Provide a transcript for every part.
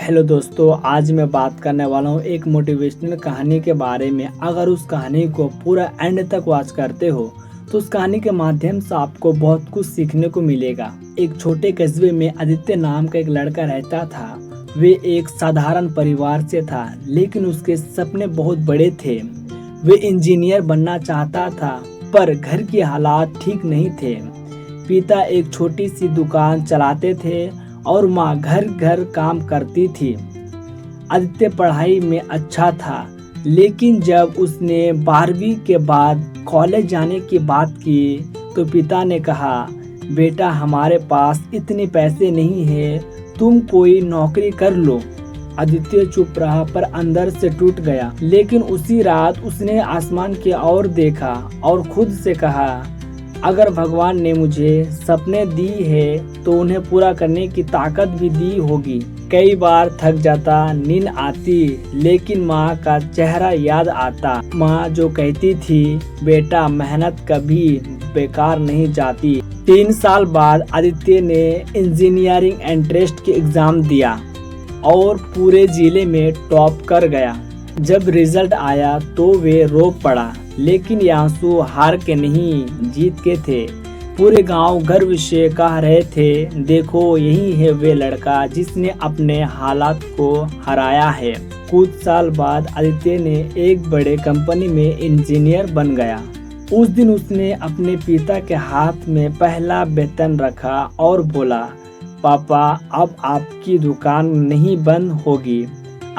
Hello दोस्तों, आज मैं बात करने वाला हूँ एक मोटिवेशनल कहानी के बारे में। अगर उस कहानी को पूरा एंड तक वॉच करते हो तो उस कहानी के माध्यम से आपको बहुत कुछ सीखने को मिलेगा। एक छोटे कस्बे में आदित्य नाम का एक लड़का रहता था। वे एक साधारण परिवार से था, लेकिन उसके सपने बहुत बड़े थे। वे इंजीनियर बनना चाहता था, पर घर के हालात ठीक नहीं थे। पिता एक छोटी सी दुकान चलाते थे और माँ घर घर काम करती थी। आदित्य पढ़ाई में अच्छा था, लेकिन जब उसने 12वीं के बाद कॉलेज जाने की बात की तो पिता ने कहा, बेटा हमारे पास इतने पैसे नहीं है, तुम कोई नौकरी कर लो। आदित्य चुप रहा, पर अंदर से टूट गया। लेकिन उसी रात उसने आसमान की ओर देखा और खुद से कहा, अगर भगवान ने मुझे सपने दी है तो उन्हें पूरा करने की ताकत भी दी होगी। कई बार थक जाता, नींद आती, लेकिन माँ का चेहरा याद आता। माँ जो कहती थी, बेटा मेहनत कभी बेकार नहीं जाती। 3 साल बाद आदित्य ने इंजीनियरिंग एंट्रेंस की एग्जाम दिया और पूरे जिले में टॉप कर गया। जब रिजल्ट आया तो वे रो पड़ा, लेकिन ये आंसू हार के नहीं, जीत के थे। पूरे गांव गर्व से कह रहे थे, देखो यही है वे लड़का जिसने अपने हालात को हराया है। कुछ साल बाद आदित्य ने एक बड़े कंपनी में इंजीनियर बन गया। उस दिन उसने अपने पिता के हाथ में पहला वेतन रखा और बोला, पापा अब आपकी दुकान नहीं बंद होगी,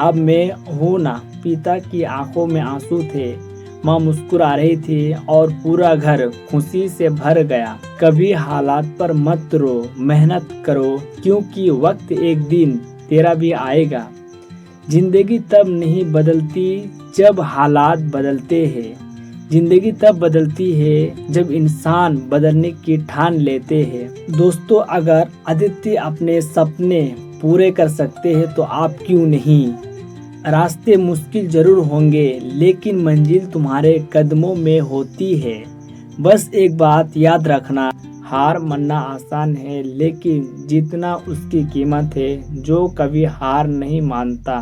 अब मैं हूँ ना। पिता की आंखों में आंसू थे, माँ मुस्कुरा रही थी और पूरा घर खुशी से भर गया। कभी हालात पर मत रो, मेहनत करो, क्योंकि वक्त एक दिन तेरा भी आएगा। जिंदगी तब नहीं बदलती जब हालात बदलते हैं, जिंदगी तब बदलती है जब इंसान बदलने की ठान लेते हैं। दोस्तों, अगर आदित्य अपने सपने पूरे कर सकते हैं तो आप क्यों नहीं। रास्ते मुश्किल जरूर होंगे, लेकिन मंजिल तुम्हारे कदमों में होती है। बस एक बात याद रखना, हार मानना आसान है, लेकिन जीतना उसकी कीमत है जो कभी हार नहीं मानता।